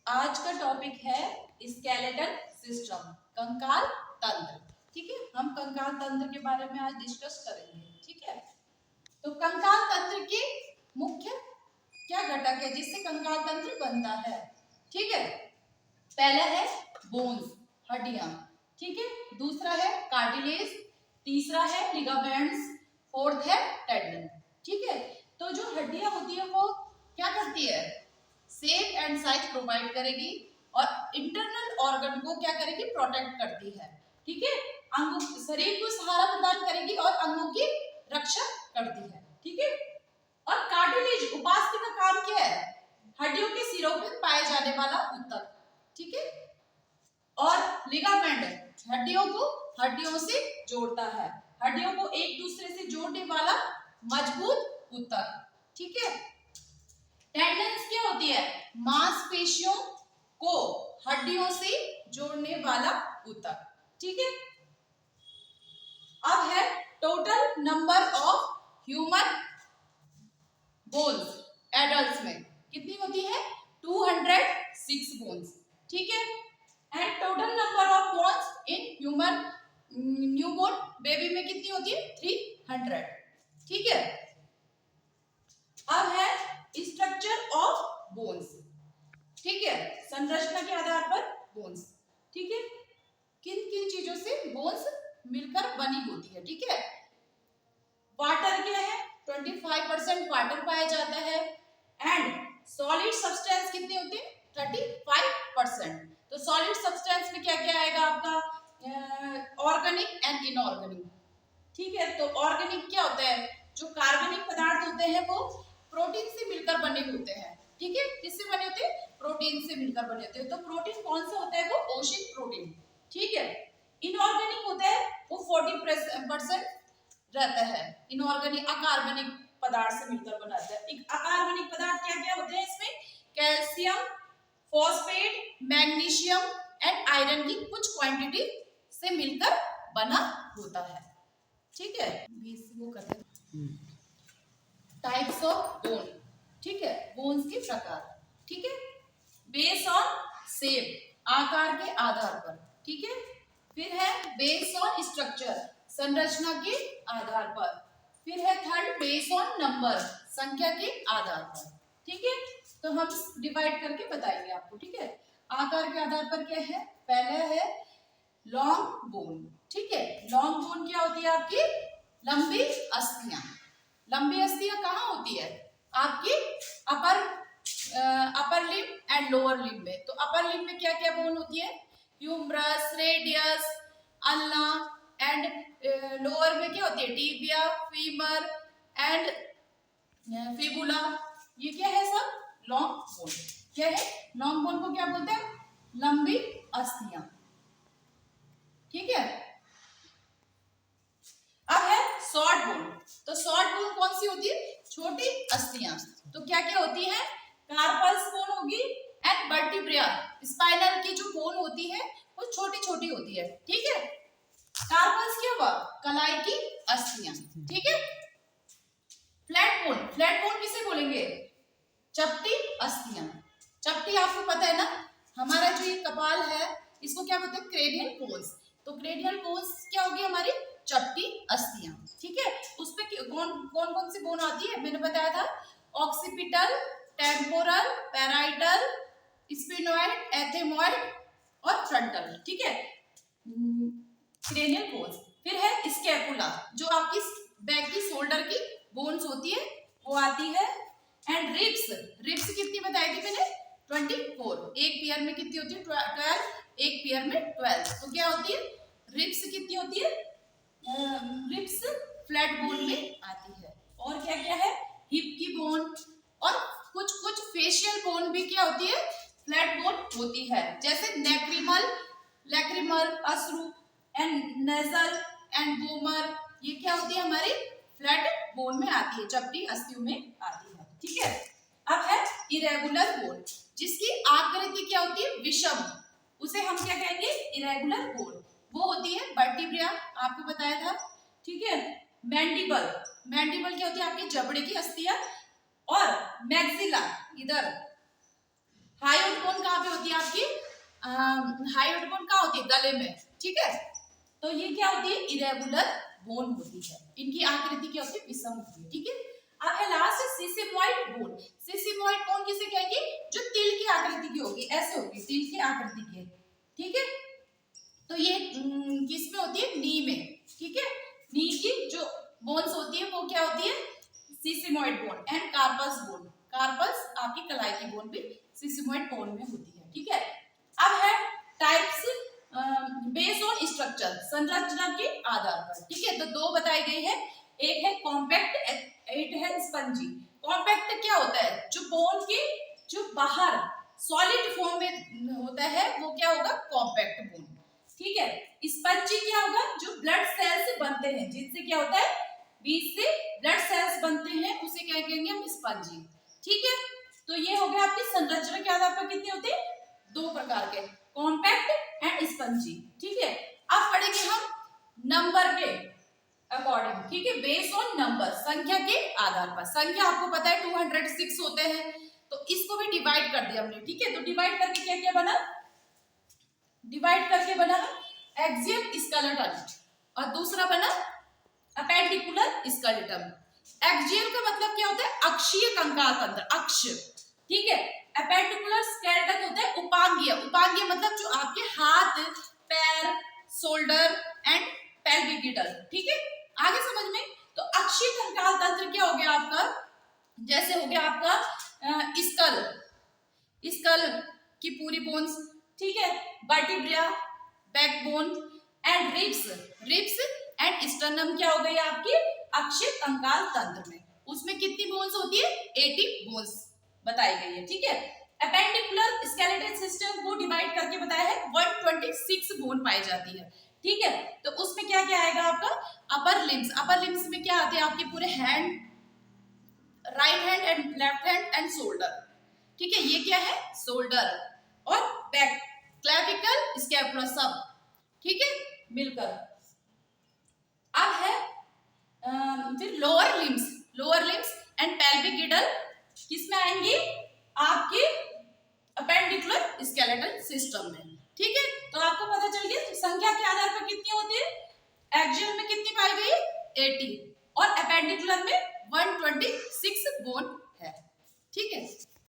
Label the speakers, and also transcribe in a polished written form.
Speaker 1: आज का टॉपिक है स्केलेटल सिस्टम, कंकाल तंत्र। ठीक है, हम कंकाल तंत्र के बारे में आज डिस्कस करेंगे। ठीक है, तो कंकाल तंत्र के मुख्य क्या घटक है जिससे कंकाल तंत्र बनता है। ठीक है, पहला है बोन्स, हड्डियां। ठीक है, दूसरा है कार्टिलेज, तीसरा है लिगामेंट्स, फोर्थ है टेंडन। ठीक है, तो जो हड्डियां होती है वो क्या करती है, शेप एंड साइज प्रोवाइड करेगी और इंटरनल ऑर्गन को क्या करेगी, प्रोटेक्ट करती है। ठीक है, अंगों शरीर को सहारा प्रदान करेगी और अंगों की रक्षा करती है। ठीक है, और कार्टिलेज उपास्थि का काम क्या है, हड्डियों के सिरों पर पाए जाने वाला ऊतक। ठीक है, और लिगामेंट हड्डियों को हड्डियों से जोड़ता है, हड्डियों को एक दूसरे से जोड़ने वाला मजबूत ऊतक। ठीक है, टेंडन्स क्या होती है, मांसपेशियों को हड्डियों से जोड़ने वाला ऊतक। ठीक है, अब है total number of human bones. Adults में कितनी होती है, 206 बोन्स। ठीक है, and total number of bones in human newborn baby में कितनी होती है, 300। ठीक है, अब है स्ट्रक्चर ऑफ बोन्स। ठीक है, संरचना के आधार पर बोन्स। ठीक है, किन किन चीजों से बोन्स मिलकर बनी होती है। ठीक है, वाटर क्या है, 25% वाटर पाया जाता है एंड सॉलिड सब्सटेंस कितनी होती है, 35%। तो सॉलिड सब्सटेंस में क्या क्या आएगा आपका, ऑर्गेनिक एंड इनऑर्गेनिक। ठीक है, तो ऑर्गेनिक क्या होता है, जो कार्बनिक पदार्थ होते हैं वो प्रोटीन से मिलकर बने होते हैं। ठीक है, किससे बने होते हैं, प्रोटीन से मिलकर बने होते हैं। तो प्रोटीन कौन सा होता है, वो ओशिक प्रोटीन। ठीक है, इनऑर्गेनिक होता है वो 40% रहता है। इनऑर्गेनिक अकार्बनिक पदार्थ से मिलकर बनाता है। अकार्बनिक पदार्थ क्या क्या होते हैं इसमें, calcium, phosphate, magnesium and iron की कुछ क्वांटिटी से मिलकर बना होता है। ठीक है, वो करते हैं टाइप्स ऑफ बोन। ठीक है, बोन्स के प्रकार। ठीक है, बेस ऑन शेप, आकार के आधार पर। ठीक है, फिर है बेस ऑन स्ट्रक्चर, संरचना के आधार पर। फिर है थर्ड बेस ऑन नंबर, संख्या के आधार पर। ठीक है, तो हम डिवाइड करके बताएंगे आपको। ठीक है, आकार के आधार पर क्या है, पहला है लॉन्ग बोन। ठीक है, लॉन्ग बोन क्या होती है, आपकी लंबी अस्थियां। लंबी अस्थियां कहाँ होती है, आपकी upper limb and lower limb में। तो अपर लिम्ब में क्या क्या बोन होती है, humerus, radius, ulna and lower में क्या होती है, टिबिया, फीमर एंड फिबुला। ये क्या है, सब लॉन्ग बोन। क्या है, लॉन्ग बोन को क्या बोलते हैं, लंबी अस्थियां। ठीक है, अब है शॉर्ट बोन। तो शॉर्ट बोन कौन सी होती है, छोटी अस्थियां। तो क्या क्या होती है, कार्पल्स बोन होगी एंड वर्टिब्रा। स्पाइनल की जो बोन होती है वो छोटी छोटी होती है। ठीक है, कार्पल्स क्या हुआ, कलाई की अस्थियां। ठीक है, फ्लैट बोन, फ्लैट बोन किसे बोलेंगे, चपटी अस्थियां। चपटी आपको पता है ना, हमारा जो ये कपाल है इसको क्या बोलते हैं, क्रेनियल बोन्स। तो क्रेनियल बोन्स क्या होगी, हमारी चपटी अस्थियां। ठीक है, उस पे कौन कौन कौन सी बोन आती है, मैंने बताया था, occipital, temporal, parietal, sphenoid, ethmoid और फ्रंटल। ठीक है, क्रेनियल बोन्स। फिर है स्कैपुला, जो आपकी बैक की शोल्डर की बोन्स होती है वो आती है। एंड रिब्स, रिब्स कितनी बताई थी मैंने, 24। एक पेयर में कितनी होती है, 12, एक पेयर में 12। तो क्या होती है, रिब्स कितनी होती है, रिब्स फ्लैट बोन में आती है। और क्या क्या है, हिप की बोन और कुछ कुछ फेशियल बोन भी क्या होती है, फ्लैट बोन होती है। जैसे नेक्रिमल, लैक्रिमल, अश्रु एंड नेजल एंड बोमर, ये क्या होती है, हमारी फ्लैट बोन में आती है, चपटी अस्थियों में आती है। ठीक है, अब है इरेगुलर बोन, जिसकी आकृति क्या होती है, विषम, उसे हम क्या कहेंगे, इरेगुलर बोन। वो होती है वर्टिब्रा, आपको बताया था। ठीक है, मैंडिबल, मैंडिबल क्या होती है, आपके जबड़े की अस्थियां। और मैक्सिला, इधर हायोड बोन कहाँ पे होती है आपकी हायोइड बोन कहाँ होती है, गले में, ठीक है। तो ये क्या होती है, इरेगुलर बोन होती है, इनकी आकृति क्या होती है, विषम होती है, ठीक है। अब है लास्ट सिसिमॉइड बोन। सिसिमॉइड बोन किसे कहेंगे, जो तिल की आकृति की होगी, ऐसे होगी, तिल की आकृति की, ठीक है। तो ये किस में होती है, नी में, ठीक है। नी की जो बोन्स होती है वो क्या होती है, sesamoid bone and carpus bone. Carpus आपकी कलाई की बोन भी सिसिमॉइड बोन में होती है, ठीक है। अब है टाइप्स बेस्ड ऑन स्ट्रक्चर, संरचना के आधार पर, ठीक है। तो दो बताई गई है, एक है कॉम्पैक्ट, एक है स्पंजी। कॉम्पैक्ट क्या होता है, जो बोन के जो बाहर सॉलिड फॉर्म में होता है वो क्या होगा, कॉम्पैक्ट बोन, ठीक है। स्पंजी क्या होगा, जो ब्लड सेल्स बनते हैं, जिनसे क्या होता है, बीज से ब्लड सेल्स बनते हैं, उसे क्या कहेंगे हम, स्पंजी, ठीक है। तो ये हो गया आपकी संरचना के आधार पर कितने होते हैं, दो प्रकार के, कॉम्पैक्ट एंड स्पंजी, ठीक है। अब पढ़ेंगे हम नंबर के अकॉर्डिंग, ठीक है, बेस्ड ऑन नंबर, संख्या के आधार पर। संख्या आपको पता है 206 होते हैं, तो इसको भी डिवाइड कर दिया हमने, ठीक है। तो डिवाइड करके क्या क्या बना, डिवाइड करके बना एक्सियल स्केलेटन और दूसरा बना अपेंडिकुलर स्केलेटन। एक्सियल का मतलब क्या होता है, अक्षीय कंकाल तंत्र, अक्ष, ठीक है। अपेंडिकुलर स्केलेटन होता है उपांगीय, उपांगीय मतलब जो आपके हाथ, पैर, शोल्डर एंड पेल्विक गिटर, ठीक है। आगे समझ में, तो अक्षीय कंकाल तंत्र क्या हो गया आपका, जैसे हो गया आपका स्कल, स्कल की पूरी बोन्स, ठीक है, vertebra, backbone and ribs, ribs and sternum क्या हो गई आपकी अक्षीय कंकाल तंत्र में। उसमें कितनी बोन्स होती है, 80 बोन्स बताई गई है, ठीक है। अपेंडिकुलर स्केलेटल सिस्टम को डिवाइड करके बताया है 126 बोन पाई जाती है, ठीक है। तो उसमें क्या क्या आएगा आपका, अपर लिम्स, अपर लिम्स में क्या आते हैं आपके पूरे hand, right hand and left hand and shoulder, ठीक है। ये क्या है, शोल्डर और बैक, क्लेविकल, स्कैपुला, सब, ठीक है, मिलकर। अब है फिर lower limbs, lower limbs and pelvic girdle किस में आएंगे, आपके अपेंडिकुलर स्केलेटल सिस्टम में, ठीक है। तो आपको पता चल गया संख्या के आधार पर कितनी होती है, एक्सियल में कितनी पाई गई, 80 और अपेंडिकुलर में 126 बोन है, ठीक है।